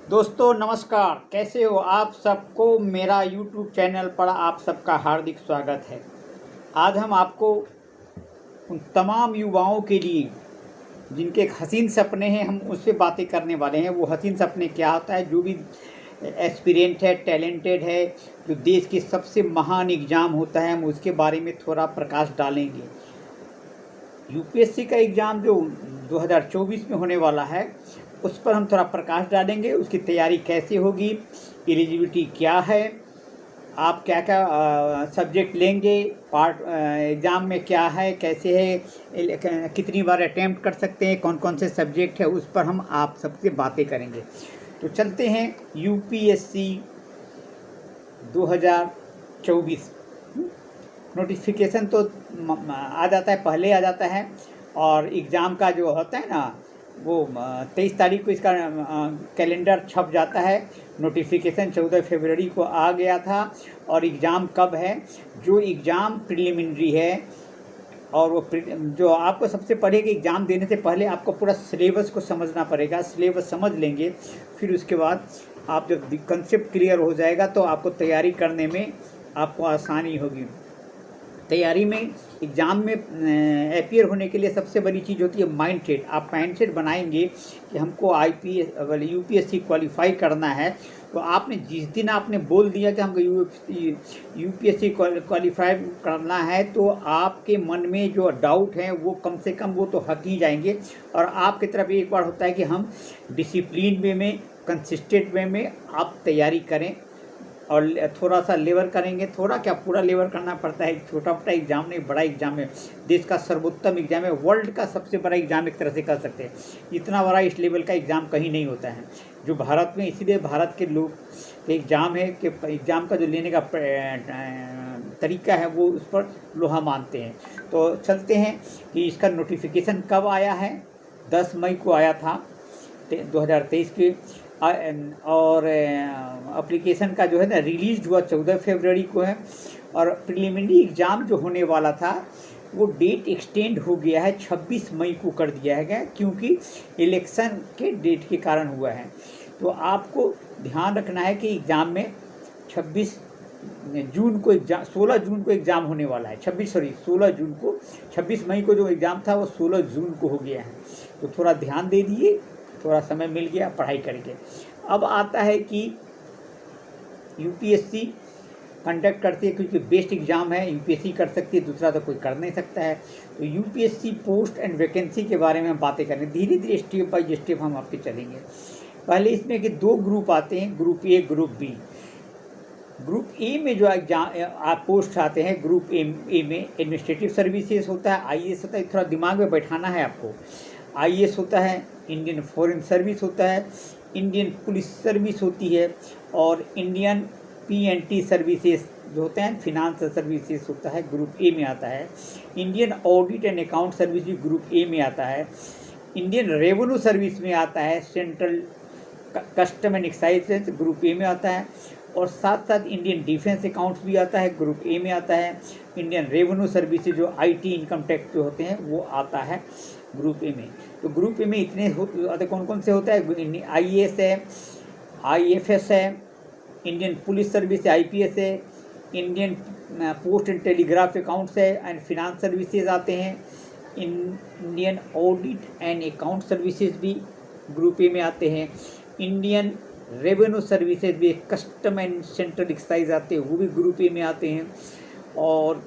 दोस्तों नमस्कार, कैसे हो आप सबको। मेरा YouTube चैनल पर आप सबका हार्दिक स्वागत है। आज हम आपको उन तमाम युवाओं के लिए जिनके एक हसीन सपने हैं, हम उस पर बातें करने वाले हैं। वो हसीन सपने क्या होता है, जो भी एस्पिरेंट है, टैलेंटेड है, जो देश के सबसे महान एग्ज़ाम होता है, हम उसके बारे में थोड़ा प्रकाश डालेंगे। यूपीएससी का एग्ज़ाम जो 2024 में होने वाला है, उस पर हम थोड़ा प्रकाश डालेंगे। उसकी तैयारी कैसे होगी, एलिजिबिलिटी क्या है, आप क्या क्या सब्जेक्ट लेंगे, पार्ट एग्ज़ाम में क्या है, कैसे है, कितनी बार अटैम्प्ट कर सकते हैं, कौन कौन से सब्जेक्ट है, उस पर हम आप सबसे बातें करेंगे। तो चलते हैं यूपीएससी 2024 नोटिफिकेशन तो आ जाता है, पहले आ जाता है। और एग्ज़ाम का जो होता है ना, वो 23 तारीख को इसका कैलेंडर छप जाता है। नोटिफिकेशन 14 फरवरी को आ गया था। और एग्ज़ाम कब है, जो एग्ज़ाम प्रिलिमिनरी है, और वो जो आपको सबसे पहले कि एग्ज़ाम देने से पहले आपको पूरा सिलेबस को समझना पड़ेगा। सिलेबस समझ लेंगे, फिर उसके बाद आप जब कंसेप्ट क्लियर हो जाएगा तो आपको तैयारी करने में आपको आसानी होगी। तैयारी में एग्ज़ाम में अपीयर होने के लिए सबसे बड़ी चीज़ होती है माइंड सेट। आप माइंड सेट बनाएंगे कि हमको आईपीएस यूपीएससी क्वालिफाई करना है, तो आपने जिस दिन आपने बोल दिया कि हमको यूपीएससी क्वालिफाई करना है, तो आपके मन में जो डाउट हैं वो कम से कम वो तो हट ही जाएंगे। और आपकी तरफ एक बार होता है कि हम डिसिप्लिन वे में, कंसिस्टेंट वे में आप तैयारी करें और थोड़ा सा लेवर करेंगे। थोड़ा क्या, पूरा लेवर करना पड़ता है। छोटा मोटा एग्ज़ाम नहीं, बड़ा एग्ज़ाम है, देश का सर्वोत्तम एग्ज़ाम है, वर्ल्ड का सबसे बड़ा एग्ज़ाम एक तरह से कर सकते हैं। इतना बड़ा इस लेवल का एग्ज़ाम कहीं नहीं होता है जो भारत में। इसीलिए भारत के लोग के एग्ज़ाम है कि एग्ज़ाम का जो लेने का तरीका है वो उस पर लोहा मानते हैं। तो चलते हैं कि इसका नोटिफिकेशन कब आया है। 10 मई को आया था 2023 के। और एप्लीकेशन का जो है ना रिलीज हुआ 14 फरवरी को है। और प्रिलिमिनरी एग्ज़ाम जो होने वाला था वो डेट एक्सटेंड हो गया है, 26 मई को कर दिया है, क्योंकि इलेक्शन के डेट के कारण हुआ है। तो आपको ध्यान रखना है कि एग्ज़ाम में 26 जून को एग्ज़ाम, 16 जून को एग्ज़ाम होने वाला है। 16 जून को, 26 मई को जो एग्ज़ाम था वो 16 जून को हो गया है। तो थोड़ा ध्यान दे दिए, थोड़ा समय मिल गया, पढ़ाई करके। अब आता है कि यूपीएससी कंडक्ट करती है, क्योंकि बेस्ट एग्ज़ाम है, यूपीएससी कर सकती है, दूसरा तो कोई कर नहीं सकता है। तो यूपीएससी पोस्ट एंड वैकेंसी के बारे में हम बातें करें, धीरे धीरे स्टेप बाय स्टेप हम आपके चलेंगे। पहले इसमें कि 2 ग्रुप आते हैं, group A, group B. Group A में जो एग्जाम पोस्ट आते हैं, ग्रुप ए में एडमिनिस्ट्रेटिव सर्विसेज होता है, आईएएस होता है। थोड़ा दिमाग में बैठाना है आपको। आईएएस होता है, इंडियन फॉरेन सर्विस होता है, इंडियन पुलिस सर्विस होती है, और इंडियन पीएनटी सर्विसेज जो होते हैं, फिनांस सर्विसेज होता है, ग्रुप ए में आता है। Indian audit and account service भी ग्रुप ए में आता है। इंडियन रेवेन्यू सर्विस में आता है, central custom and excise group A में आता है। और साथ साथ इंडियन डिफेंस अकाउंट्स भी आता है, ग्रुप ए में आता है। इंडियन रेवेन्यू सर्विसेज जो आईटी इनकम टैक्स जो होते हैं वो आता है ग्रुप ए में। तो ग्रुप ए में इतने कौन कौन से होता है, आईएएस है, आईएफएस है, इंडियन पुलिस सर्विस है, आईपीएस है, Indian post and telegraph accounts है, एंड फिनांस सर्विसेज आते हैं। Indian audit and account services भी ग्रुप ए में आते हैं। इंडियन रेवेन्यू सर्विसेज भी, कस्टम एंड सेंट्रल एक्साइज आते हैं, वो भी ग्रुप ए में आते हैं। और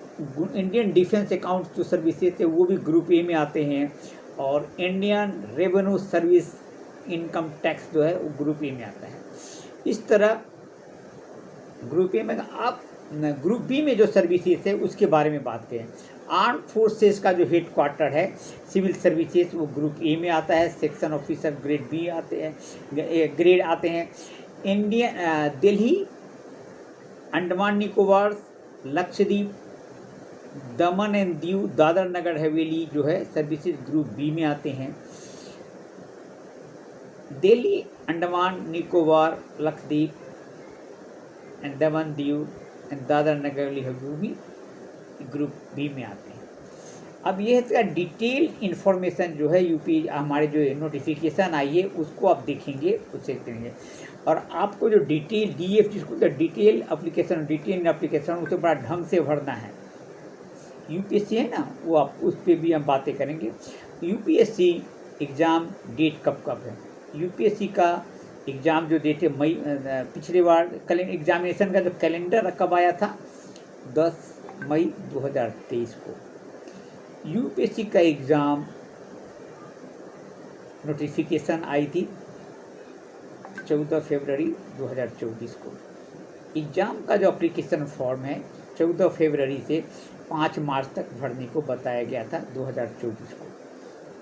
इंडियन डिफेंस अकाउंट्स जो सर्विसेज है वो भी ग्रुप ए में आते हैं। और Indian revenue service income tax जो है वो ग्रुप ए में आता है। इस तरह ग्रुप ए में। आप ग्रुप बी में जो सर्विसेज है उसके बारे में बात करें। आर्म फोर्सेस का जो हेड क्वार्टर है, सिविल सर्विसेज, वो ग्रुप ए में आता है। सेक्शन ऑफिसर ग्रेड बी आते हैं, ग्रेड आते हैं। Indian Delhi, Andaman Nicobar, Lakshadweep, Daman and Diu, Dadar Nagar Haveli जो है सर्विसेज ग्रुप बी में आते हैं। Delhi, Andaman Nicobar, Lakshadweep and Daman Diu and Dadar Nagar Haveli group B में आते हैं। अब ये है डिटेल इन्फॉर्मेशन जो है यूपी हमारे जो नोटिफिकेशन आई है उसको आप देखेंगे, उससे करेंगे। और आपको जो डिटेल डीएफ जिसको डिटेल एप्लीकेशन उसे बड़ा ढंग से भरना है। यूपीएससी है ना, वो आप उस पर भी हम बातें करेंगे। यूपीएससी एग्ज़ाम डेट कब कब है? यूपीएससी का एग्ज़ाम जो डेट है मई, पिछले बार एग्जामिनेशन का जो कैलेंडर कब आया था 10 मई 2023 को। यूपीएससी का एग्ज़ाम नोटिफिकेशन आई थी 14 फरवरी 2024 को। एग्ज़ाम का जो एप्लीकेशन फॉर्म है 14 फरवरी से 5 मार्च तक भरने को बताया गया था 2024 को।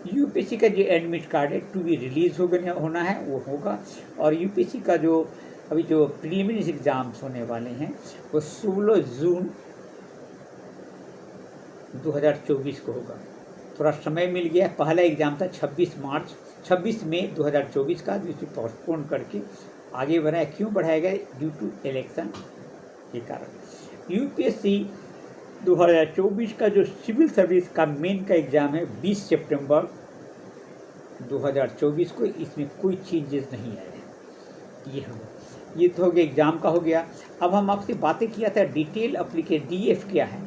यूपीएससी का जो एडमिट कार्ड है टू बी रिलीज़ होना है वो होगा। और यूपीएससी का जो अभी जो प्रीलिमिनरी एग्ज़ाम्स होने वाले हैं वो 16 जून 2024 को होगा। थोड़ा समय मिल गया। पहला एग्ज़ाम था 26 मई 2024 का, जिसे पोस्टपोन करके आगे बढ़ाया। क्यों बढ़ाया गया? ड्यू टू इलेक्शन के कारण। यूपीएससी 2024 का जो सिविल सर्विस का मेन का एग्ज़ाम है 20 सितंबर 2024 को, इसमें कोई चेंजेस नहीं आए हैं। ये तो हो गया एग्ज़ाम का हो गया। अब हम आपसे बातें किया था डिटेल एप्लीकेशन, डीएफ क्या है?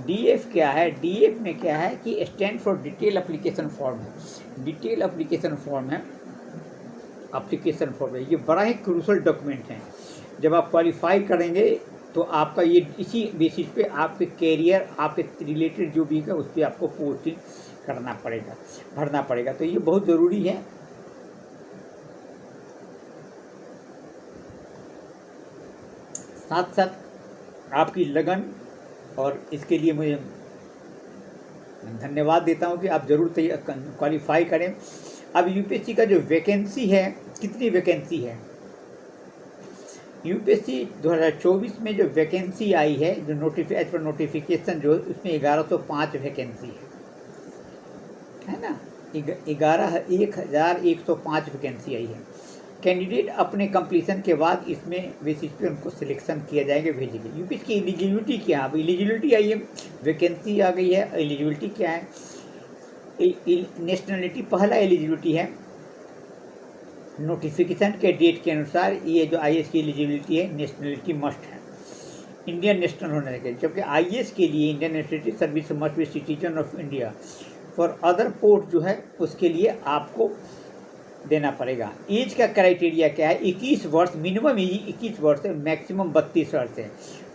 डीएफ क्या है? डीएफ में क्या है कि stand for detail application form है। डिटेल एप्लीकेशन फॉर्म है, एप्लीकेशन फॉर्म है। ये बड़ा ही क्रूशल डॉक्यूमेंट है। जब आप क्वालिफाई करेंगे तो आपका ये इसी बेसिस पे आपके कैरियर, आपके रिलेटेड जो भी है उस पर आपको पोस्टिंग करना पड़ेगा, भरना पड़ेगा। तो ये बहुत ज़रूरी है। साथ साथ आपकी लगन, और इसके लिए मुझे धन्यवाद देता हूं कि आप ज़रूर क्वालिफाई करें। अब यूपीएससी का जो वैकेंसी है, कितनी वैकेंसी है? यूपीएससी 2024 में जो वैकेंसी आई है, जो एज पर नोटिफिकेशन जो उसमें 1105 वैकेंसी है ना, 11,105 वैकेंसी आई है। कैंडिडेट अपने कंप्लीशन के बाद इसमें बेसिस पे उनको सिलेक्शन किया जाएगा, भेजेंगे। यूपीएससी की एलिजिबिलिटी क्या है? अब एलिजिबिलिटी आई है, वैकेंसी आ गई है, एलिजिबिलिटी क्या है? नेशनलिटी पहला एलिजिबिलिटी है नोटिफिकेशन के डेट के अनुसार। ये जो आईएएस की एलिजिबिलिटी है, नेशनलिटी मस्ट है, इंडियन नेशनल होना चाहिए। जबकि आईएएस के लिए Indian administrative service must be citizen of India. For other post जो है उसके लिए आपको देना पड़ेगा। एज का क्राइटेरिया क्या है? 21 वर्ष, मिनिमम एज 21 वर्ष है, मैक्सिमम 32 वर्ष है।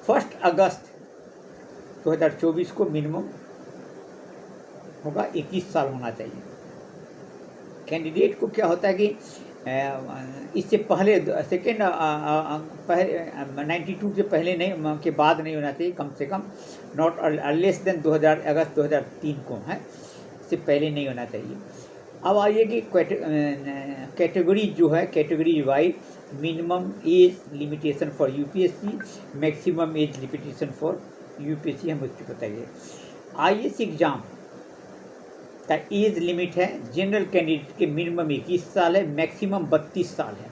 1 अगस्त 2024 को मिनिमम होगा, 21 साल होना चाहिए। कैंडिडेट को क्या होता है कि इससे पहले सेकेंड पहले 92 से पहले नहीं, के बाद नहीं होना चाहिए, कम से कम नॉट लेस देन 2000 अगस्त 2003 को है, इससे पहले नहीं होना चाहिए। अब आइए कि कैटेगरी जो है, category wise minimum age limitation for UPSC, maximum age limitation for UPSC, हम उसको बताइए। आईएएस एग्जाम का एज लिमिट है जनरल कैंडिडेट के मिनिमम 21 साल है, मैक्सिमम 32 साल है।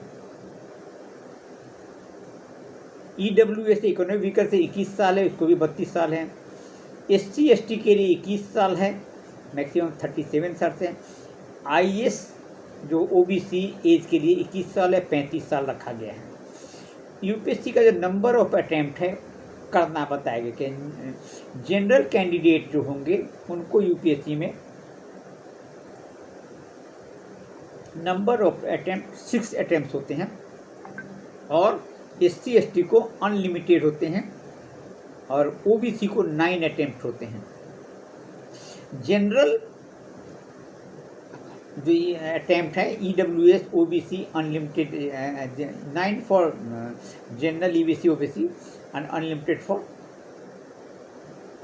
ईडब्ल्यूएस इकोनॉमिक वीकर से 21 साल है, उसको भी 32 साल है। एससी एसटी के लिए 21 साल है, मैक्सिमम 37 साल है। आईएएस जो ओबीसी एज के लिए 21 साल है, 35 साल रखा गया है। यूपीएससी का जो नंबर ऑफ अटैम्प्ट है करना बताया गया कि जनरल कैंडिडेट जो होंगे उनको यूपीएससी में नंबर ऑफ अटैम्प्ट 6 अटैम्प्ट होते हैं, और एससी एसटी को अनलिमिटेड होते हैं, और ओबीसी को 9 अटैम्प्ट होते हैं। जनरल जो अटैम्प्ट है EWS OBC unlimited, 9 for general EBC OBC and unlimited for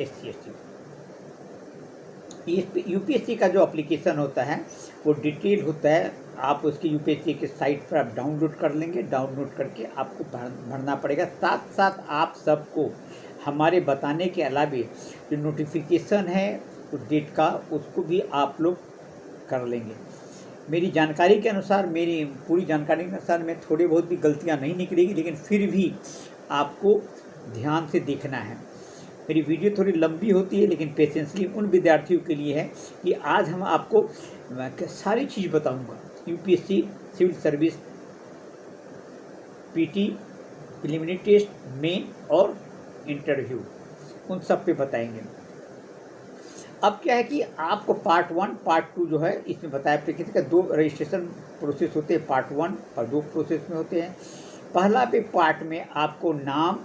SC ST. UPSC का जो एप्लीकेशन होता है वो डिटेल होता है, आप उसकी यूपीएससी के साइट पर आप डाउनलोड कर लेंगे, डाउनलोड करके आपको भरना पड़ेगा। साथ साथ आप सबको हमारे बताने के अलावे जो नोटिफिकेशन है उस डेट का, उसको भी आप लोग कर लेंगे। मेरी जानकारी के अनुसार, मेरी पूरी जानकारी के अनुसार में थोड़ी बहुत भी गलतियां नहीं निकलेगी, लेकिन फिर भी आपको ध्यान से देखना है। मेरी वीडियो थोड़ी लंबी होती है, लेकिन पेशेंसली उन विद्यार्थियों के लिए है कि आज हम आपको सारी चीज़ बताऊंगा। UPSC civil service, PT, preliminary test, main और इंटरव्यू, उन सब पे बताएंगे। अब क्या है कि आपको पार्ट 1 पार्ट 2 जो है इसमें बताया किसी का 2 रजिस्ट्रेशन प्रोसेस होते हैं, पार्ट 1 और 2 प्रोसेस में होते हैं। पहला पे पार्ट में आपको नाम,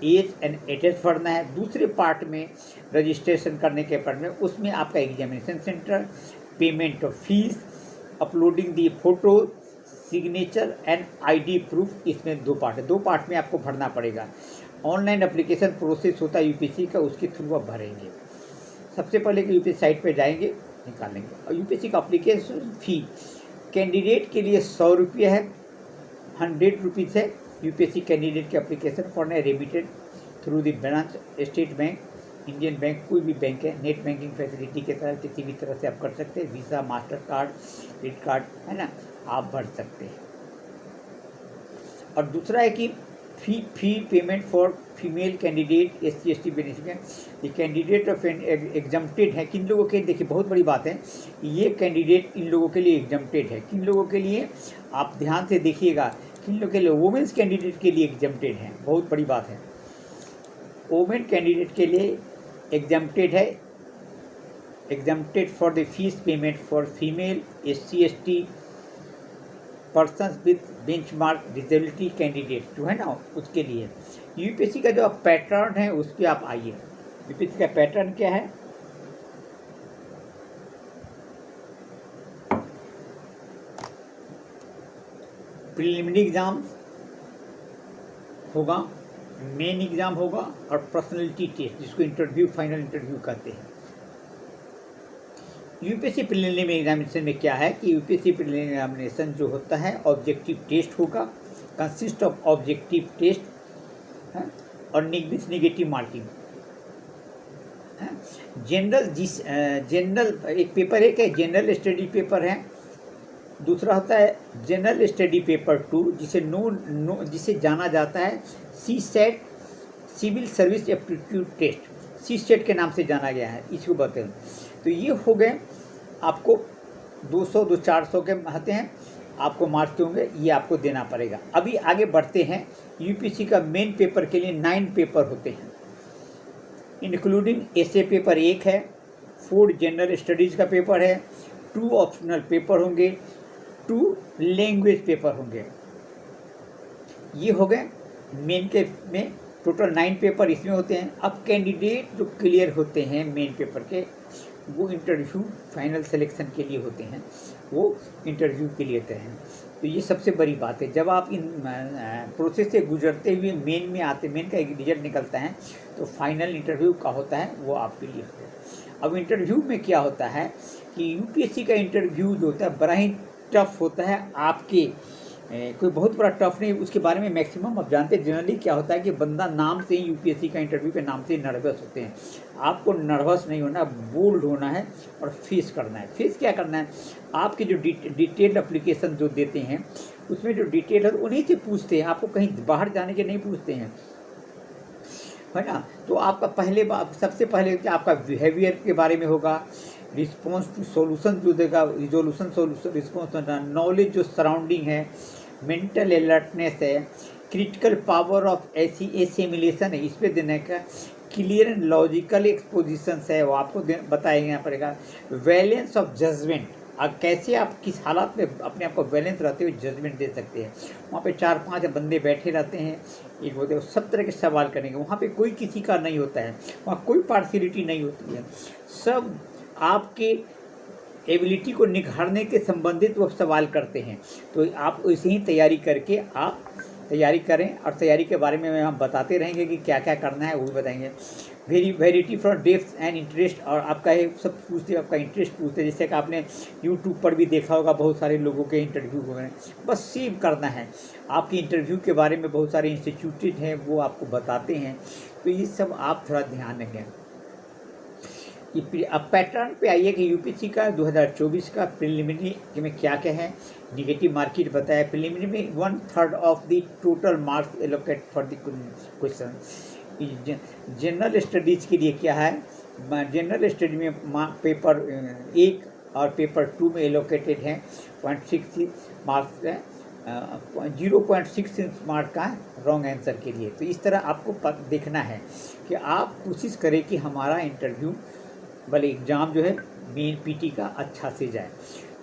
एज एंड एड्रेस भरना है। दूसरे पार्ट में रजिस्ट्रेशन करने के पार्ट में उसमें आपका examination centre, payment of fees, uploading the photo, signature and ID proof, इसमें 2 पार्ट है। 2 पार्ट में आपको भरना पड़ेगा। ऑनलाइन एप्लीकेशन प्रोसेस होता है यूपीएससी का, उसके थ्रू आप भरेंगे। सबसे पहले कि यूपीएससी साइट पे जाएंगे, निकालेंगे। और यूपीएससी का एप्लीकेशन फ़ी कैंडिडेट के लिए 100 रुपये है, 100 रुपीज़ है। यूपीएससी कैंडिडेट के एप्लीकेशन फॉर है remitted through the branch, state bank, Indian bank, कोई भी बैंक है। नेट बैंकिंग फैसिलिटी के तहत किसी भी तरह से आप कर सकते हैं। Visa, master card, credit card, है ना, आप भर सकते हैं। और दूसरा है कि fee payment for female candidate, SC ST beneficiary, ये कैंडिडेट ऑफ एग्जम्प्टेड है। किन लोगों के, देखिए बहुत बड़ी बात है, ये कैंडिडेट इन लोगों के लिए एग्जम्प्टेड है। किन लोगों के लिए, आप ध्यान से देखिएगा, किन लोगों के लिए, वुमेंस कैंडिडेट के लिए एग्जम्प्टेड है। बहुत बड़ी बात है, वुमेन कैंडिडेट के लिए एग्जम्प्टेड है। Exempted for the fees payment for female, SC ST persons with benchmark disability candidate जो है ना, उसके लिए यूपीएससी का जो पैटर्न है उस पर आप आइए। यूपीएससी का पैटर्न क्या है, प्रिलिमिनरी एग्जाम होगा, मेन एग्जाम होगा और पर्सनैलिटी टेस्ट, जिसको इंटरव्यू, फाइनल इंटरव्यू कहते हैं। यूपीएससी प्रिलिमिनरी एग्जामिनेशन में क्या है कि यूपीएससी प्रिलिमिनरी एग्जामिनेशन जो होता है ऑब्जेक्टिव टेस्ट होगा, कंसिस्ट ऑफ ऑब्जेक्टिव टेस्ट है और विथ नेगेटिव मार्किंग है। जनरल एक पेपर एक है, जनरल स्टडी पेपर है। दूसरा होता है जनरल स्टडी पेपर 2, जिसे जाना जाता है CSET, civil service aptitude test, CSET के नाम से जाना गया है, इसको बताएं। तो ये हो गए आपको 200-400 के आते हैं, आपको मार्क्स होंगे, ये आपको देना पड़ेगा। अभी आगे बढ़ते हैं। यूपीएससी का मेन पेपर के लिए 9 पेपर होते हैं, इंक्लूडिंग एसे पेपर 1 है, 4 जनरल स्टडीज़ का पेपर है, 2 ऑप्शनल पेपर होंगे, 2 लैंग्वेज पेपर होंगे। ये हो गए मेन के में, टोटल 9 पेपर इसमें होते हैं। अब कैंडिडेट जो क्लियर होते हैं मेन पेपर के, वो इंटरव्यू फाइनल सिलेक्शन के लिए होते हैं, वो इंटरव्यू के लिए होते हैं। तो ये सबसे बड़ी बात है, जब आप इन प्रोसेस से गुजरते हुए मेन में आते, मेन का एक रिजल्ट निकलता है, तो फाइनल इंटरव्यू का होता है, वो आपके लिए होता है। अब इंटरव्यू में क्या होता है कि यूपीएससी का इंटरव्यू जो होता है बड़ा ही टफ होता है। आपके कोई बहुत बड़ा टफ नहीं, उसके बारे में मैक्सिमम आप जानते हैं। जनरली क्या होता है कि बंदा नाम से ही यूपीएससी का इंटरव्यू के नाम से नर्वस होते हैं। आपको नर्वस नहीं होना, बोल्ड होना है और फेस करना है। फेस क्या करना है, आपके जो डिटेल्ड एप्लीकेशन जो देते हैं उसमें जो डिटेल है उन्हीं से पूछते हैं, आपको कहीं बाहर जाने के नहीं पूछते हैं, है ना। तो आपका सबसे पहले क्या आपका बिहेवियर के बारे में होगा, रिस्पॉन्स टू सॉल्यूशन जो देगा, रिजोल्यूशन सॉल्यूशन रिस्पॉन्स, नॉलेज जो सराउंडिंग है, मेंटल अलर्टनेस है, क्रिटिकल पावर ऑफ एसिमिलेशन है, इस पर देने का, क्लियर एंड लॉजिकल एक्सपोजिशन है, वो आपको बताया पड़ेगा। बैलेंस ऑफ जजमेंट, कैसे आप किस हालात में अपने आप को बैलेंस रहते हुए जजमेंट दे सकते हैं। वहाँ पे 4-5 बंदे बैठे रहते हैं, एक होते हैं, सब तरह के सवाल करेंगे। वहाँ पे कोई किसी का नहीं होता है, वहाँ कोई पार्शियलिटी नहीं होती है, सब आपके एबिलिटी को निखारने के संबंधित वो सवाल करते हैं। तो आप वैसे ही तैयारी करके आप तैयारी करें, और तैयारी के बारे में हम बताते रहेंगे कि क्या क्या करना है, वो भी बताएंगे। Verity from depth and interest, और आपका ये सब पूछते हैं, आपका इंटरेस्ट पूछते हैं, जैसे कि आपने यूट्यूब पर भी देखा होगा बहुत सारे लोगों के इंटरव्यू हो गए। बस सेव करना है, आपकी इंटरव्यू के बारे में बहुत सारे इंस्टीट्यूट हैं वो आपको बताते हैं, तो ये सब आप थोड़ा ध्यान रखें। अब पैटर्न पे आइए कि यूपीएससी का 2024 का प्रिलिमिनरी में क्या क्या है। निगेटिव मार्किट बताया, प्रिलिमिनरी में 1/3 of the total marks allocate for the question. General studies के लिए क्या है, जनरल स्टडी में पेपर 1 और पेपर 2 में एलोकेटेड है 0.6 मार्क्स है, 0.6 मार्क का रॉन्ग आंसर के लिए। तो इस तरह आपको देखना है कि आप कोशिश करें कि हमारा इंटरव्यू वाले एग्ज़ाम जो है मेन पीटी का अच्छा से जाए।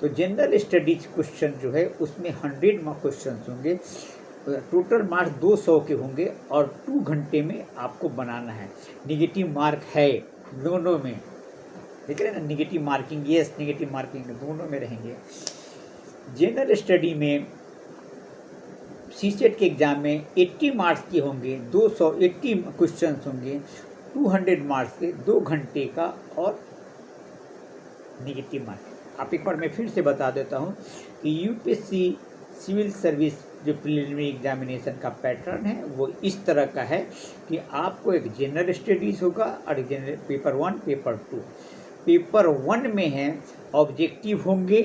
तो जनरल स्टडीज क्वेश्चन जो है उसमें 100 मार्क क्वेश्चन होंगे, टोटल मार्क्स 200 के होंगे और 2 घंटे में आपको बनाना है। निगेटिव मार्क है दोनों में, देख रहे हैं ना, negative marking, yes negative marking दोनों में रहेंगे। जनरल स्टडी में सीसेट के एग्ज़ाम में 80 मार्क्स के होंगे, 280 क्वेश्चन होंगे, 200 मार्क्स के, 2 घंटे का और निगेटिव मार्किंग। आप एक बार मैं फिर से बता देता हूँ कि यूपीएससी सिविल सर्विस जो प्रिलिमिनरी एग्जामिनेशन का पैटर्न है वो इस तरह का है कि आपको एक जनरल स्टडीज़ होगा और जनरल पेपर 1 पेपर 2। पेपर 1 में है ऑब्जेक्टिव होंगे,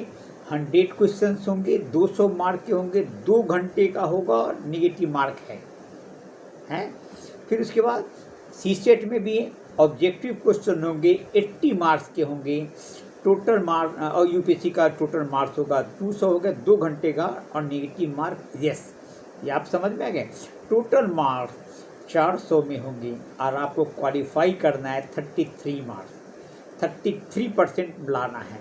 100 क्वेश्चंस होंगे, 200 मार्क के होंगे, 2 घंटे का होगा और निगेटिव मार्क है। फिर उसके बाद सीसेट में भी ऑब्जेक्टिव क्वेश्चन होंगे, 80 मार्क्स के होंगे, टोटल मार्क और यूपीएससी का टोटल मार्क्स होगा 200 हो गया, 2 घंटे का और निगेटिव मार्क यस, ये आप समझ में आ गए। टोटल मार्क्स 400 में होंगे और आपको क्वालिफाई करना है 33 मार्क्स, 33% लाना है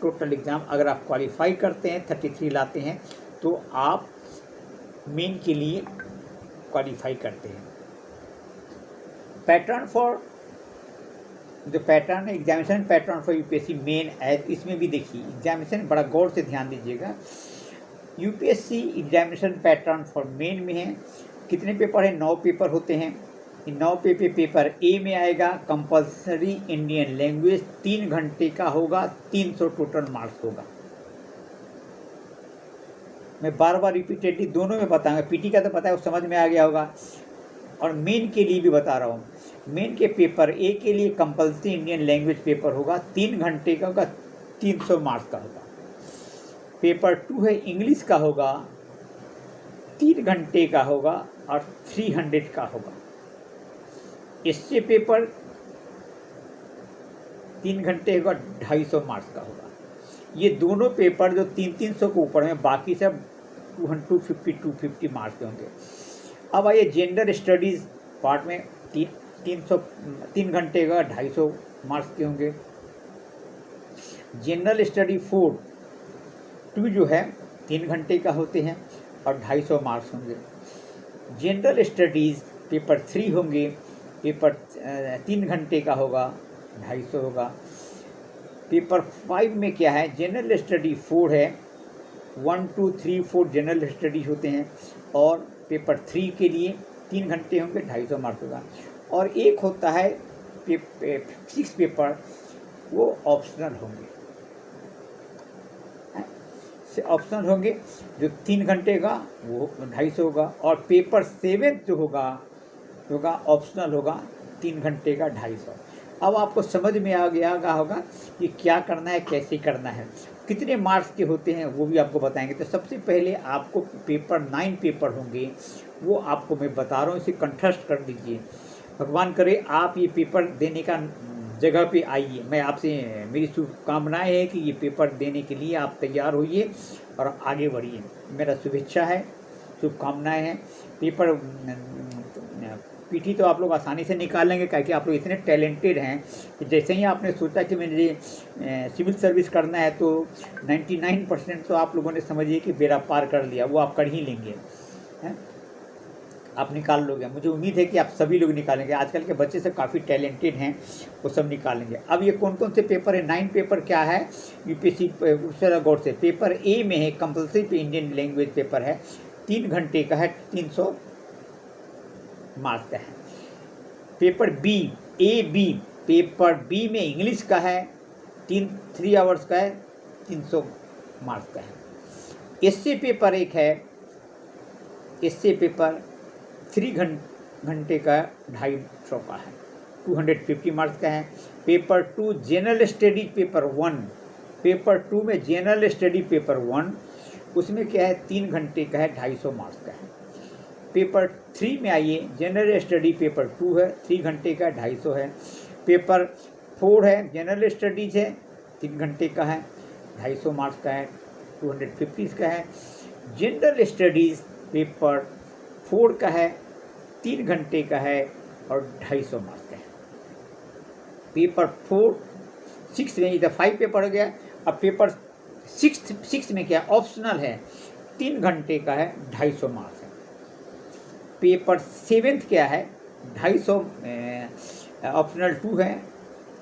टोटल एग्ज़ाम। अगर आप क्वालिफाई करते हैं 33 लाते हैं तो आप मेन के लिए क्वालिफाई करते हैं। पैटर्न फॉर जो पैटर्न है examination pattern for UPSC main as, इसमें भी देखिए एग्जामिनेशन बड़ा गौर से ध्यान दीजिएगा। UPSC examination pattern for main में है कितने पेपर हैं, 9 पेपर होते हैं। 9 पेपर ए में आएगा कंपलसरी इंडियन लैंग्वेज, 3 घंटे का होगा, 300 टोटल मार्क्स होगा। मैं बार बार रिपीटेडली दोनों में बताऊंगा, पीटी का तो पता है वो समझ में आ गया होगा और मेन के लिए भी बता रहा हूँ। मेन के पेपर ए के लिए कंपलसरी इंडियन लैंग्वेज पेपर होगा, 3 घंटे का होगा, 300 मार्क्स का होगा। पेपर 2 है इंग्लिश का होगा, 3 घंटे का होगा और 300 का होगा। इससे पेपर 3 घंटे होगा, 250 मार्क्स का होगा। ये दोनों पेपर जो 300 के ऊपर में, बाकी सब 250 मार्क्स के होंगे। अब आइए जनरल स्टडीज़ पार्ट में 3 घंटे का 250 मार्क्स के होंगे। जनरल स्टडी 4 जो है 3 घंटे का होते हैं और 250 मार्क्स होंगे। जनरल स्टडीज़ पेपर 3 होंगे, पेपर 3 घंटे का होगा, 250 होगा। पेपर 5 में क्या है, जनरल स्टडी 4 है, 1 2 3 4 जनरल स्टडी होते हैं और पेपर 3 के लिए 3 घंटे होंगे, 250 मार्क्स होगा। और एक होता है 6 पेपर, वो ऑप्शनल होंगे, ऑप्शनल होंगे जो 3 घंटे का वो 250 होगा। और पेपर 7 जो होगा ऑप्शनल होगा, 3 घंटे का 250। अब आपको समझ में आ गया होगा कि क्या करना है, कैसे करना है, कितने मार्क्स के होते हैं वो भी आपको बताएंगे। तो सबसे पहले आपको पेपर 9 पेपर होंगे, वो आपको मैं बता रहा हूँ, इसे कंठस्थ कर लीजिए। भगवान करे आप ये पेपर देने का जगह पे आइए। मैं आपसे, मेरी शुभकामनाएं है कि ये पेपर देने के लिए आप तैयार होइए और आगे बढ़िए। मेरा शुभेच्छा है, शुभकामनाएं हैं। पेपर पीटी तो आप लोग आसानी से निकाल लेंगे, क्योंकि आप लोग इतने टैलेंटेड हैं कि जैसे ही आपने सोचा कि मुझे सिविल सर्विस करना है तो 99% तो आप लोगों ने समझिए कि बेड़ा पार कर लिया, वो आप कर ही लेंगे, हैं, आप निकाल लोगे। मुझे उम्मीद है कि आप सभी लोग निकालेंगे। आजकल के बच्चे सब काफ़ी टैलेंटेड हैं, वो सब निकालेंगे। अब ये कौन कौन से पेपर है, 9 पेपर क्या है यूपीएससी गौर से। पेपर ए में है कंपलसरी पे इंडियन लैंग्वेज पेपर है, 3 घंटे का है, 300 मार्क्स का है। पेपर बी, पेपर बी में इंग्लिश का है, 3 आवर्स का है, 300 मार्क्स का है। एसए पेपर एक है, एसए पेपर 3 घंटे का 250 का है, 250 मार्क्स का है। Paper 2 general study paper 1, paper 2 में जनरल स्टडी पेपर 1, उसमें क्या है 3 घंटे का है, 250 मार्क्स का है। पेपर 3 में आइए, जनरल स्टडी पेपर 2 है, 3 घंटे का 250 है। पेपर 4 है, जनरल स्टडीज है, 3 घंटे का है, 250 मार्क्स का है, 250 का है। जनरल स्टडीज़ पेपर 4 का है, 3 घंटे का है और 250 मार्क्स का है। पेपर 4 6 में, इधर 5 पेपर हो गया। अब पेपर 6 में क्या ऑप्शनल है, 3 घंटे का है, 250 मार्क्स है। पेपर 7 क्या है, 250 ऑप्शनल 2 है,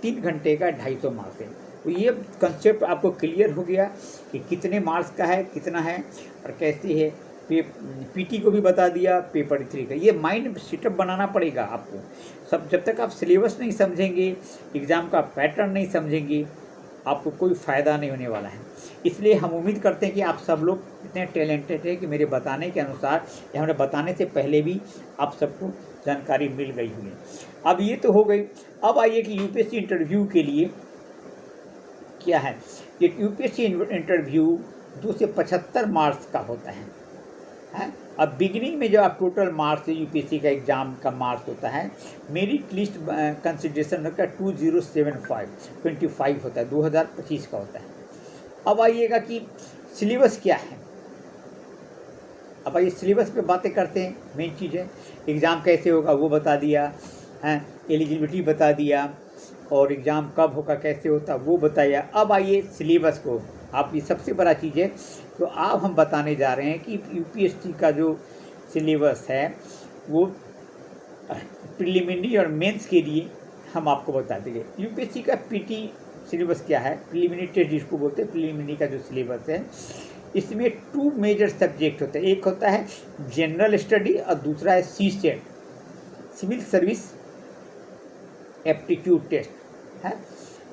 3 घंटे का 250 मार्क्स है। तो ये कंसेप्ट आपको क्लियर हो गया कि कितने मार्क्स का है, कितना है और कैसे है। पीटी को भी बता दिया, पेपर 3 का। ये माइंड सेटअप बनाना पड़ेगा आपको। सब जब तक आप सिलेबस नहीं समझेंगे, एग्ज़ाम का पैटर्न नहीं समझेंगे, आपको कोई फ़ायदा नहीं होने वाला है। इसलिए हम उम्मीद करते हैं कि आप सब लोग इतने टैलेंटेड हैं कि मेरे बताने के अनुसार या हमारे बताने से पहले भी आप सबको जानकारी मिल गई हुई है। अब ये तो हो गई। अब आइए कि यूपीएससी इंटरव्यू के लिए क्या है। ये यूपीएससी इंटरव्यू 2 से 75 मार्क्स का होता है। अब बिगिनिंग में जो आप टोटल मार्क्स यूपीएससी का एग्ज़ाम का मार्क्स होता है, मेरिट लिस्ट कंसिडरेशन होता है 2075 होता है, 2025 का होता है। अब आइएगा कि सिलेबस क्या है। अब आइए सिलेबस पे बातें करते हैं। मेन चीज़ है एग्ज़ाम कैसे होगा वो बता दिया है, एलिजिबिलिटी बता दिया और एग्ज़ाम कब होगा कैसे होता वो बताया। अब आइए सिलेबस को, आप ये सबसे बड़ा चीज़ है। तो आप हम बताने जा रहे हैं कि यूपीएससी का जो सिलेबस है वो प्रिलिमिनरी और मेंस के लिए हम आपको बता देंगे। यूपीएससी का पीटी सिलेबस क्या है, प्रिलिमिनरी टेस्ट जिसको बोलते हैं, प्रिलिमिनरी का जो सिलेबस है, इसमें 2 मेजर सब्जेक्ट होते हैं। एक होता है जनरल स्टडी और दूसरा है CSAT, civil service aptitude test है।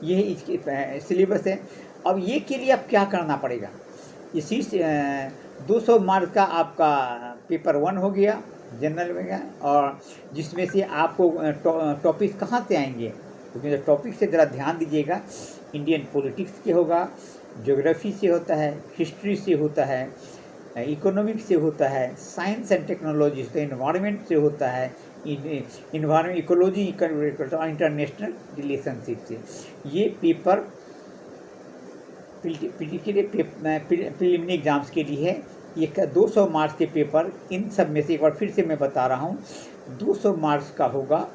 यही इसके सिलेबस है। अब ये के लिए आप क्या करना पड़ेगा, इसी 200 मार्क का आपका पेपर 1 हो गया जनरल में गया, और जिसमें से आपको टॉपिक्स कहाँ से आएंगे, क्योंकि टॉपिक से ज़रा ध्यान दीजिएगा। इंडियन पॉलिटिक्स से होगा, ज्योग्राफी से होता है, हिस्ट्री से होता है, इकोनॉमिक्स से होता है, साइंस एंड टेक्नोलॉजी से, इन्वायरमेंट से होता है, इन्वायरमेंट इकोलॉजी, इंटरनेशनल रिलेशनशिप से। ये पेपर पीटी के लिए प्रिलिमिनरी एग्जाम्स के लिए है। ये 200 मार्क्स के पेपर, इन सब में से एक बार फिर से मैं बता रहा हूँ, 200 मार्क्स का होगा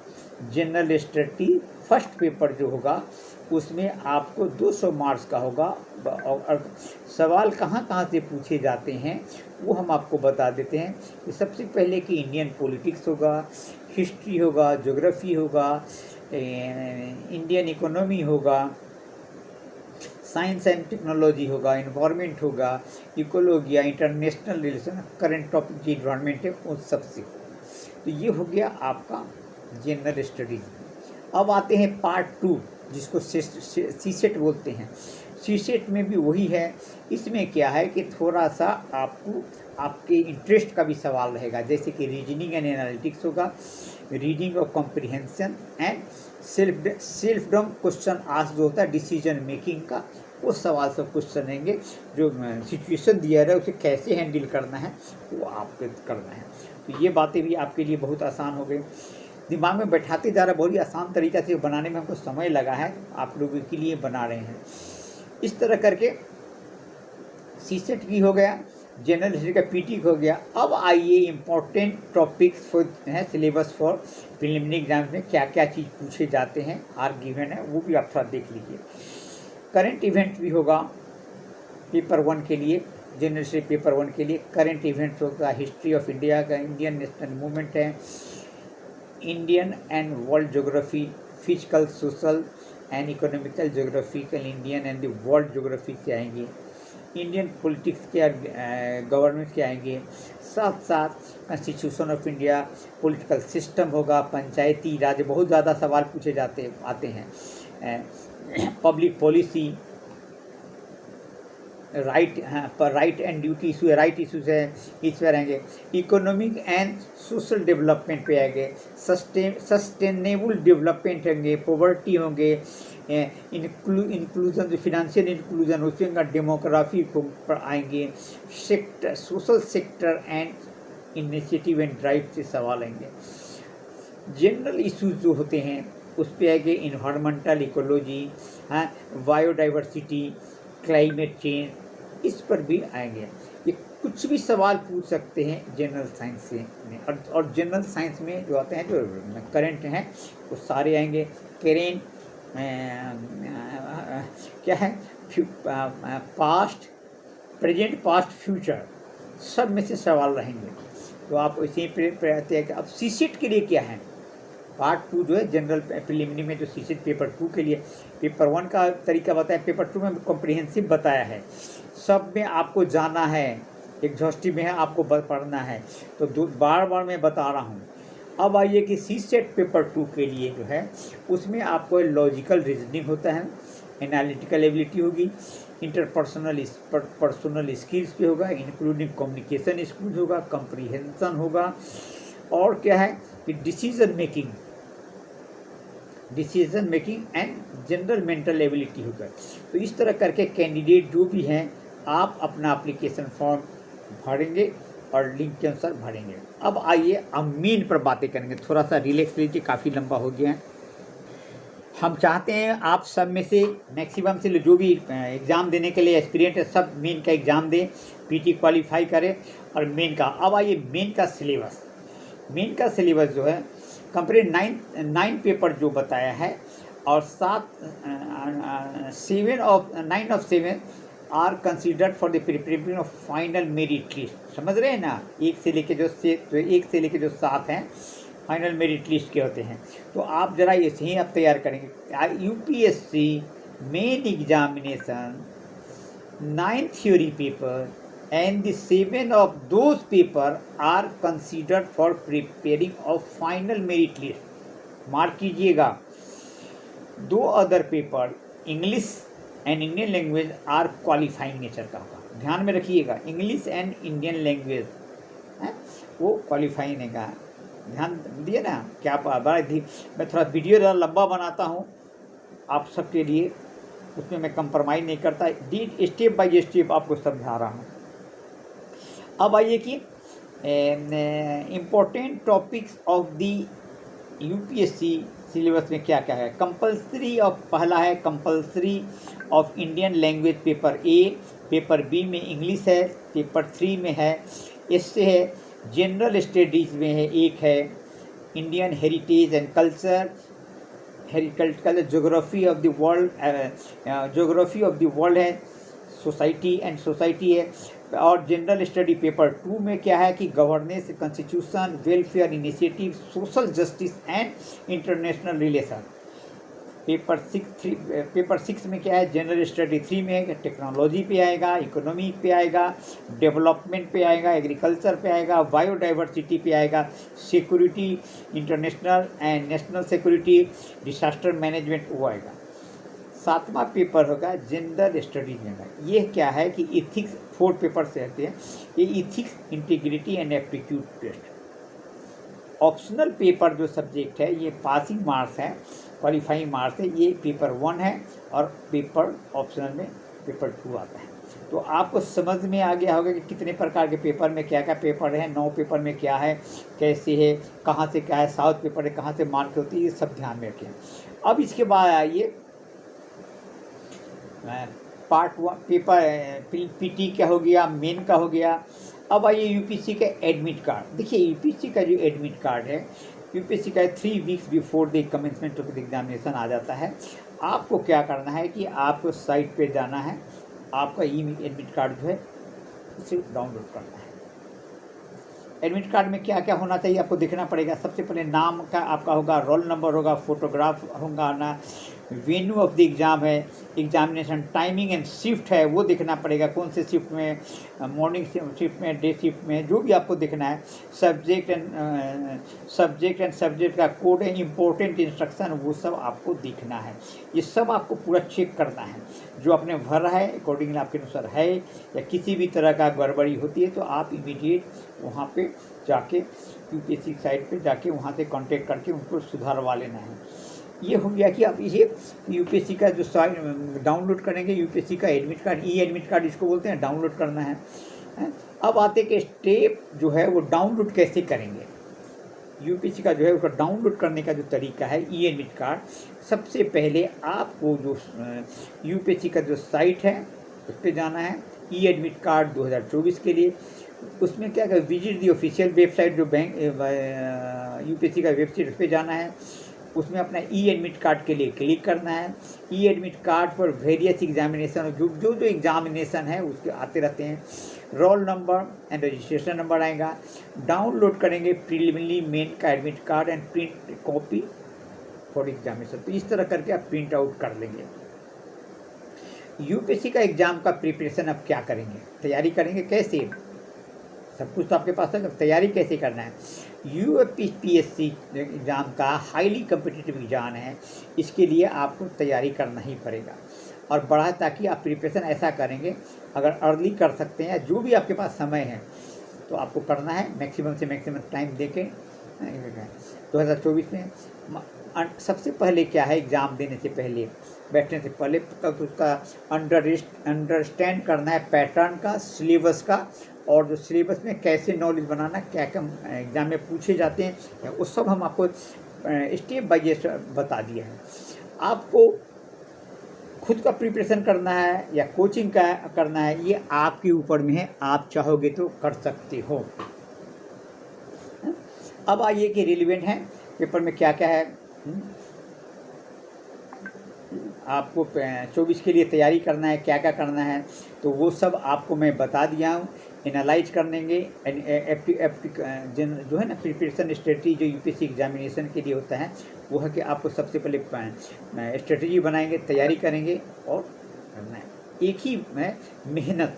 जनरल स्टडी। फर्स्ट पेपर जो होगा उसमें आपको 200 मार्क्स का होगा। और सवाल कहाँ कहाँ से पूछे जाते हैं वो हम आपको बता देते हैं कि सबसे पहले कि इंडियन पॉलिटिक्स होगा, हिस्ट्री होगा, ज्योग्राफी होगा, इंडियन इकोनॉमी होगा, साइंस एंड टेक्नोलॉजी होगा, इन्वायरमेंट होगा, ecology, international relation, current topic जो इन्वायरमेंट है उन सबसे। तो ये हो गया आपका जनरल स्टडीज। अब आते हैं पार्ट 2 जिसको सीसेट बोलते हैं। सीसेट में भी वही है। इसमें क्या है कि थोड़ा सा आपको आपके इंटरेस्ट का भी सवाल रहेगा, जैसे कि रीजनिंग एंड एनालिटिक्स होगा, रीडिंग और कॉम्प्रिहेंशन एंड सेल्फ डम क्वेश्चन आस्क जो होता है डिसीजन मेकिंग का, वो सवाल सब क्वेश्चन रहेंगे। जो सिचुएशन दिया है उसे कैसे हैंडल करना है वो आपको करना है। तो ये बातें भी आपके लिए बहुत आसान हो गई, दिमाग में बैठाते जा रहा, बहुत ही आसान तरीक़ा से बनाने में हमको समय लगा है, आप लोगों के लिए बना रहे हैं। इस तरह करके सीसेट भी हो गया, जनरल हिस्ट्री का पीटी हो गया। अब आइए इम्पोर्टेंट टॉपिक्स फॉर है सिलेबस फॉर प्रिलिमिनरी एग्जाम में क्या क्या चीज़ पूछे जाते हैं, आर गिवन है, वो भी आप थोड़ा देख लीजिए। करंट इवेंट भी होगा पेपर 1 के लिए, जनरल हिस्ट्री पेपर 1 के लिए करंट इवेंट्स होगा, हिस्ट्री ऑफ इंडिया का, इंडियन नेशनल मूवमेंट है, Indian and world geography, physical, social and economical geographical, Indian and the world geography से आएंगे, इंडियन पॉलिटिक्स के गवर्नमेंट के आएंगे, साथ साथ constitution of India, political system होगा, पंचायती राज, बहुत ज़्यादा सवाल पूछे आते हैं, public policy, right and duty issue है, राइट इशूज़ है, इस पर आएंगे, इकोनॉमिक एंड सोशल डेवलपमेंट पे आएंगे, सस्टेनेबल डेवलपमेंट होंगे, पॉवर्टी होंगे, इंक्लूजन, जो फिनेंशियल इंक्लूजन उसमें डेमोग्राफी पर आएंगे, sector, social sector and initiative and drive से सवाल आएंगे। जनरल इश्यूज जो होते हैं उस पे आएंगे इन्वायरमेंटल इकोलॉजी, हाँ, बायोडाइवर्सिटी, क्लाइमेट चेंज, इस पर भी आएंगे। ये कुछ भी सवाल पूछ सकते हैं जनरल साइंस से में। और जनरल साइंस में जो आते हैं जो करंट हैं वो सारे आएंगे। करेंट क्या है, पास्ट, प्रेजेंट, पास्ट, फ्यूचर, सब में से सवाल रहेंगे। तो आप इसी पे आते हैं कि अब सीसेट के लिए क्या है। पार्ट 2 जो है जनरल प्रिलिमिनरी में जो सीसेट पेपर 2 के लिए, पेपर 1 का तरीका बताया, पेपर 2 में कॉम्प्रिहेंसिव बताया है। सब में आपको जाना है, एग्जॉस्टिव में है, आपको पढ़ना है। तो बार बार मैं बता रहा हूँ। अब आइए कि सीसेट पेपर 2 के लिए जो है उसमें आपको लॉजिकल रीजनिंग होता है, एनालिटिकल एबिलिटी होगी, इंटरपर्सनल पर्सनल स्किल्स पे होगा, इंक्लूडिंग कम्युनिकेशन स्किल्स होगा, कंप्रीहेंशन होगा, और क्या है कि decision making and general mental ability होगा। तो इस तरह करके कैंडिडेट जो भी हैं आप अपना एप्लीकेशन फॉर्म भरेंगे और लिंक के अनुसार भरेंगे। अब आइए हम मेन पर बातें करेंगे। थोड़ा सा रिलैक्स लीजिए, काफ़ी लंबा हो गया है। हम चाहते हैं आप सब में से मैक्सिमम से जो भी एग्ज़ाम देने के लिए एस्पिरेंट है सब मेन का एग्ज़ाम दें, पीटी क्वालिफाई करें और मेन का। अब आइए मेन का सिलेबस। मेन का सिलेबस जो है कंप्लीट 9 पेपर जो बताया है, और 9 of 7 are considered for the preparation of final merit list. समझ रहे हैं ना, 1 से लेके जो 7 हैं फाइनल मेरिट लिस्ट के होते हैं। तो आप ज़रा ऐसे ही आप तैयार करेंगे। UPSC main examination 9 theory paper and the 7 of those paper are considered for preparing of final merit list. Mark कीजिएगा। 2 other paper English and Indian language are qualifying nature का होगा। ध्यान में रखिएगा, इंग्लिश एंड इंडियन लैंग्वेज है वो qualifying का। ध्यान दिए ना, क्या मैं थोड़ा वीडियो ज़रा लंबा बनाता हूँ आप सबके लिए, उसमें मैं कंप्रोमाइज़ नहीं करता, स्टेप बाय स्टेप आपको समझा रहा हूँ। अब आइए कि important topics of the UPSC syllabus में क्या क्या है। कंपलसरी ऑफ, पहला है compulsory of Indian language paper A, paper B में इंग्लिश है, पेपर 3 में है, इससे है जनरल स्टडीज़ में है, एक है Indian heritage and culture, geography of the world है, सोसाइटी है। और जनरल स्टडी पेपर 2 में क्या है कि governance, constitution, welfare initiative, social justice and international relation. Paper 6 में क्या है, जनरल स्टडी 3 में टेक्नोलॉजी पे आएगा, इकोनॉमी पे आएगा, डेवलपमेंट पे आएगा, एग्रीकल्चर पे आएगा, बायोडाइवर्सिटी पे आएगा, security, international and national security, disaster management वो आएगा। 7वां पेपर होगा जनरल स्टडीज में। ये क्या है कि इथिक्स, 4 पेपर से आते हैं ये, ethics, integrity and aptitude test. Optional paper जो सब्जेक्ट है ये पासिंग मार्क्स है, क्वालिफाइंग मार्क्स है, ये पेपर 1 है, और पेपर ऑप्शनल में पेपर 2 आता है। तो आपको समझ में आ गया होगा कि कितने प्रकार के पेपर में क्या क्या पेपर है, 9 पेपर में क्या है, कैसे है, कहाँ से क्या है, 7 पेपर है, कहाँ से मार्क होती है, ये सब ध्यान में रखें। अब इसके बाद आइए पार्ट 1 पेपर पीटी क्या हो गया, मेन का हो गया। अब आइए यूपीएससी का एडमिट कार्ड। देखिए यूपीएससी का जो एडमिट कार्ड है, यूपीएससी का 3 weeks before the commencement of the examination आ जाता है। आपको क्या करना है कि आपको साइट पे जाना है, आपका एडमिट कार्ड जो है उसे डाउनलोड करना है। एडमिट कार्ड में क्या क्या होना चाहिए आपको देखना पड़ेगा। सबसे पहले नाम का आपका होगा, रोल नंबर होगा, फोटोग्राफ होगा ना, वेन्यू ऑफ द एग्ज़ाम है, एग्जामिनेशन टाइमिंग एंड शिफ्ट है वो देखना पड़ेगा, कौन से शिफ्ट में, मॉर्निंग शिफ्ट में, डे शिफ्ट में, जो भी आपको देखना है। सब्जेक्ट एंड सब्जेक्ट का कोड है, इम्पोर्टेंट इंस्ट्रक्शन, वो सब आपको देखना है। ये सब आपको पूरा चेक करना है, जो आपने भरा है अकॉर्डिंगली आपके अनुसार है, या किसी भी तरह का गड़बड़ी होती है तो आप इमीडिएट वहाँ पे जाके यूपीएससी साइट पे जाके वहाँ से कांटेक्ट करके उनको सुधारवा लेना है। ये हो गया कि आप ये यूपीएससी का जो साइट डाउनलोड करेंगे, यूपीएससी का एडमिट कार्ड, ई एडमिट कार्ड इसको बोलते हैं, डाउनलोड करना है। अब आते कि स्टेप जो है वो डाउनलोड कैसे करेंगे। यूपीएससी का जो है उसका डाउनलोड करने का जो तरीका है ई एडमिट कार्ड, सबसे पहले आपको जो यूपीएससी का जो साइट है उस पर जाना है ई एडमिट कार्ड 2024 के लिए। उसमें क्या कर विजिट दी ऑफिशियल वेबसाइट जो बैंक यूपीएससी का वेबसाइट, उस पर जाना है। उसमें अपना ई एडमिट कार्ड के लिए क्लिक करना है। ई एडमिट कार्ड पर वेरियस एग्जामिनेशन जो जो जो एग्जामिनेशन है उसके आते रहते हैं, roll number and registration number आएगा। डाउनलोड करेंगे प्रीलिमिनरी मेन का admit card and print copy for examination. तो इस तरह करके आप प्रिंट आउट कर लेंगे। यूपीएससी का एग्ज़ाम का प्रिपरेशन अब क्या करेंगे, तैयारी करेंगे कैसे, सब कुछ तो आपके पास है, तैयारी कैसे करना है। यूपीएससी एग्ज़ाम का हाईली कम्पिटिटिव एग्ज़ाम है, इसके लिए आपको तैयारी करना ही पड़ेगा और बड़ा, ताकि आप प्रिपरेशन ऐसा करेंगे, अगर अर्ली कर सकते हैं, जो भी आपके पास समय है तो आपको करना है, मैक्सिमम से मैक्सिमम टाइम देके 2024 में। सबसे पहले क्या है, एग्ज़ाम देने से पहले, बैठने से पहले उसका अंडरस्टैंड करना है पैटर्न का, सिलेबस का, और जो सिलेबस में कैसे नॉलेज बनाना, क्या क्या एग्ज़ाम में पूछे जाते हैं, वो सब हम आपको स्टेप बाय स्टेप बता दिया है। आपको खुद का प्रिपरेशन करना है या कोचिंग का करना है, ये आपके ऊपर में है, आप चाहोगे तो कर सकते हो। अब आइए कि रिलेवेंट है पेपर में क्या क्या है। आपको 24 के लिए तैयारी करना है, क्या क्या करना है, तो वो सब आपको मैं बता दिया हूँ। एनालाइज करेंगे जो है ना प्रिपरेशन स्ट्रेटजी जो यूपीएससी एग्जामिनेशन के लिए होता है, वो है कि आपको सबसे पहले स्ट्रेटजी बनाएंगे, तैयारी करेंगे और करना है। एक ही में मेहनत,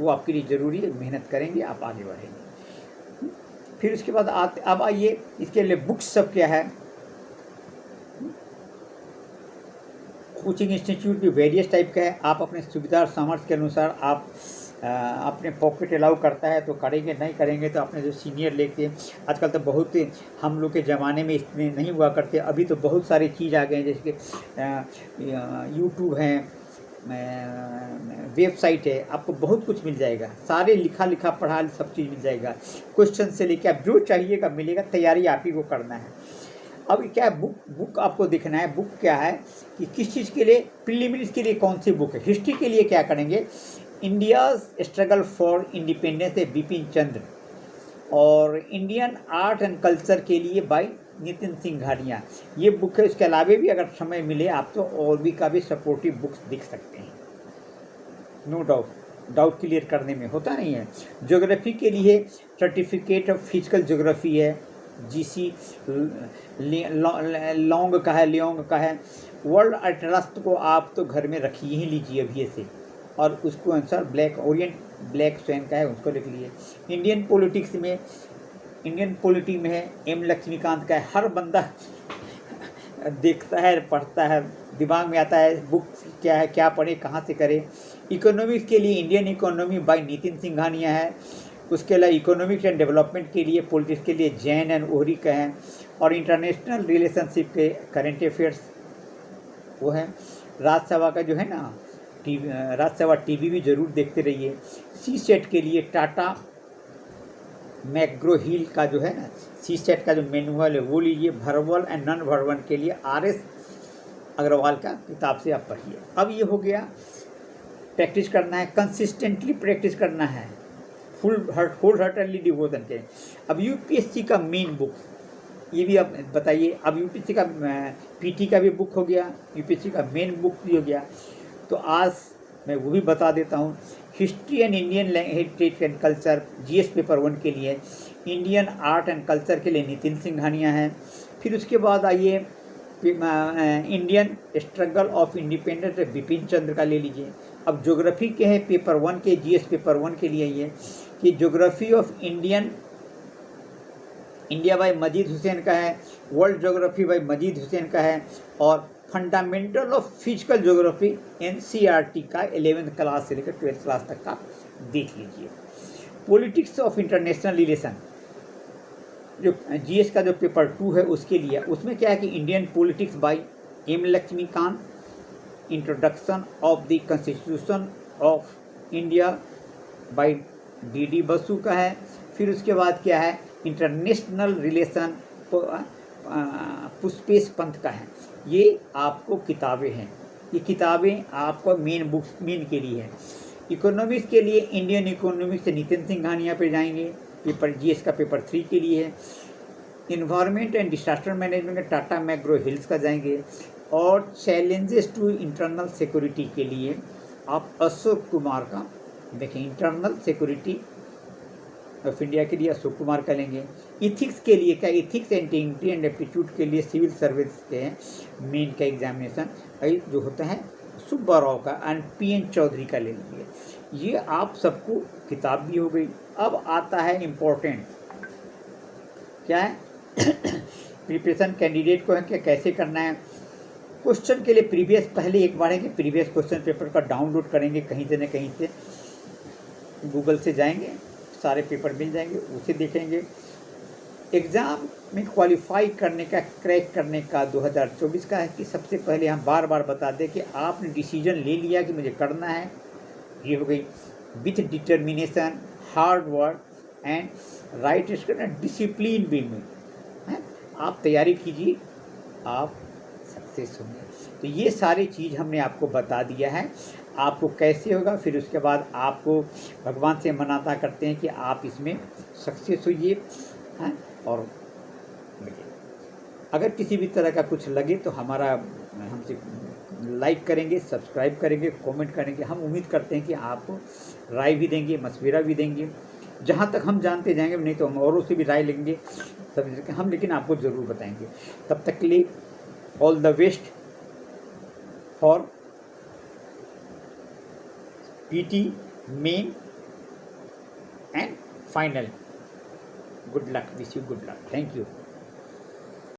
वो आपके लिए ज़रूरी है, मेहनत करेंगे आप आगे बढ़ेंगे। फिर उसके बाद अब आइए इसके लिए बुक्स सब क्या है। कोचिंग इंस्टीट्यूट भी वेरियस टाइप का है, आप अपने सुविधा और सामर्थ्य के अनुसार आप अपने पॉकेट अलाउ करता है तो करेंगे, नहीं करेंगे तो अपने जो सीनियर लेके, आजकल तो बहुत हम लोग के ज़माने में इसमें नहीं हुआ करते, अभी तो बहुत सारी चीज़ आ गए हैं, जैसे कि यूट्यूब है, वेबसाइट है, आपको बहुत कुछ मिल जाएगा, सारे लिखा पढ़ा सब चीज़ मिल जाएगा, क्वेश्चन से लेकर आप जो चाहिएगा मिलेगा, तैयारी आप ही को करना है। अब क्या है, बुक आपको देखना है, बुक क्या है कि किस चीज़ के लिए, प्रीलिमिनरीज के लिए कौन सी बुक है। हिस्ट्री के लिए क्या करेंगे, इंडियाज़ स्ट्रगल फॉर इंडिपेंडेंस है बिपिन चंद्र, और इंडियन आर्ट एंड कल्चर के लिए बाय नितिन सिंघानिया, ये बुक है। इसके अलावा भी अगर समय मिले आप तो और भी काफ़ी सपोर्टिव बुक्स दिख सकते हैं, नो डाउट क्लियर करने में होता नहीं है। ज्योग्राफी के लिए सर्टिफिकेट ऑफ फिजिकल ज्योग्राफी है, जीसी लॉन्ग का है, लियोंग का है। वर्ल्ड एटलस को आप तो घर में रखिए ही लीजिए अभी से, और उसको answer black Orient black swan का है, उसको लिख लिए। इंडियन पॉलिटिक्स में है एम लक्ष्मीकांत का है, हर बंदा देखता है, पढ़ता है, दिमाग में आता है बुक क्या है, क्या पढ़े, कहाँ से करे। इकोनॉमिक्स के लिए Indian economy bye Nitin Singhania है। उसके अलावा इकोनॉमिक्स एंड डेवलपमेंट के लिए, पॉलिटिक्स के लिए जैन एंड ओहरी का है, और इंटरनेशनल रिलेशनशिप के करेंट अफेयर्स वो है। राज्यसभा का जो है ना राज्यसभा टीवी भी जरूर देखते रहिए। सी सेट के लिए टाटा मैकग्रो हिल का जो है ना सी सेट का जो मैनुअल है वो लीजिए। वर्बल एंड नॉन वर्बल के लिए RS अग्रवाल का किताब से आप पढ़िए। अब ये हो गया, प्रैक्टिस करना है, कंसिस्टेंटली प्रैक्टिस करना है, होल हार्टेडली डिवोशन के। अब यूपीएससी का मेन बुक, ये भी आप बताइए। अब यूपीएससी का पीटी का भी बुक हो गया, यूपीएससी का मेन बुक भी हो गया, तो आज मैं वो भी बता देता हूँ। History and Indian heritage and culture GS paper 1 के लिए, इंडियन आर्ट एंड कल्चर के लिए नितिन सिंघानिया है। फिर उसके बाद आइए Indian struggle of independence Bipin Chandra का ले लीजिए। अब ज्योग्राफी के हैं पेपर 1 के, GS पेपर 1 के लिए ये कि ज्योग्राफी ऑफ इंडिया बाय मजीद हुसैन का है, वर्ल्ड ज्योग्राफी बाय मजीद हुसैन का है, और fundamental of physical geography NCERT का 11th क्लास से लेकर 12th क्लास तक का देख लीजिए। पॉलिटिक्स ऑफ इंटरनेशनल रिलेशन जो GS का जो पेपर 2 है उसके लिए, उसमें क्या है कि Indian politics by M Laxmikanth, introduction of the constitution of India by DD Basu का है। फिर उसके बाद क्या है, इंटरनेशनल रिलेशन पुष्पेश पंत का है। ये आपको किताबें हैं, ये किताबें आपको मेन बुक्स मेन के लिए है। इकोनॉमिक्स के लिए इंडियन इकोनॉमिक्स से नितिन सिंघानिया यहाँ पे जाएंगे, पेपर GS का पेपर 3 के लिए है। इन्वायरमेंट एंड डिसास्टर मैनेजमेंट का टाटा मैग्रो हिल्स का जाएंगे। और चैलेंजेस टू इंटरनल सिक्योरिटी के लिए आप अशोक कुमार का देखें, इंटरनल सिक्योरिटी ऑफ इंडिया के लिए अशोक कुमार का लेंगे। इथिक्स के लिए क्या, ethics and integrity and aptitude के लिए सिविल सर्विस के मेन का एग्जामिनेशन जो होता है सुब्बा राव का एंड PN चौधरी का ले लीजिए। ये आप सबको किताब भी हो गई। अब आता है इम्पोर्टेंट, क्या है प्रिपरेशन कैंडिडेट को है कि कैसे करना है। क्वेश्चन के लिए प्रीवियस पहले एक बार है कि प्रीवियस क्वेश्चन पेपर का डाउनलोड करेंगे कहीं से न कहीं से, गूगल से जाएंगे, सारे पेपर मिल जाएंगे, उसे देखेंगे। एग्ज़ाम में क्वालिफाई करने का, क्रैक करने का 2024 का है कि सबसे पहले हम बार बार बता दें कि आपने डिसीजन ले लिया कि मुझे करना है, ये हो गई with determination, hard work and right discipline way में है। आप तैयारी कीजिए, आप सक्सेस होंगे। तो ये सारी चीज़ हमने आपको बता दिया है, आपको कैसे होगा। फिर उसके बाद आपको भगवान से मनाता करते हैं कि आप इसमें सक्सेस होइए हैं। और अगर किसी भी तरह का कुछ लगे तो हमारा हमसे लाइक करेंगे, सब्सक्राइब करेंगे, कमेंट करेंगे। हम उम्मीद करते हैं कि आप राय भी देंगे, मशवरा भी देंगे, जहाँ तक हम जानते जाएंगे, नहीं तो हम औरों से भी राय लेंगे सब हम, लेकिन आपको ज़रूर बताएंगे। तब तक के लिए all the best for PT main and final. Good luck. Wish you good luck. Thank you.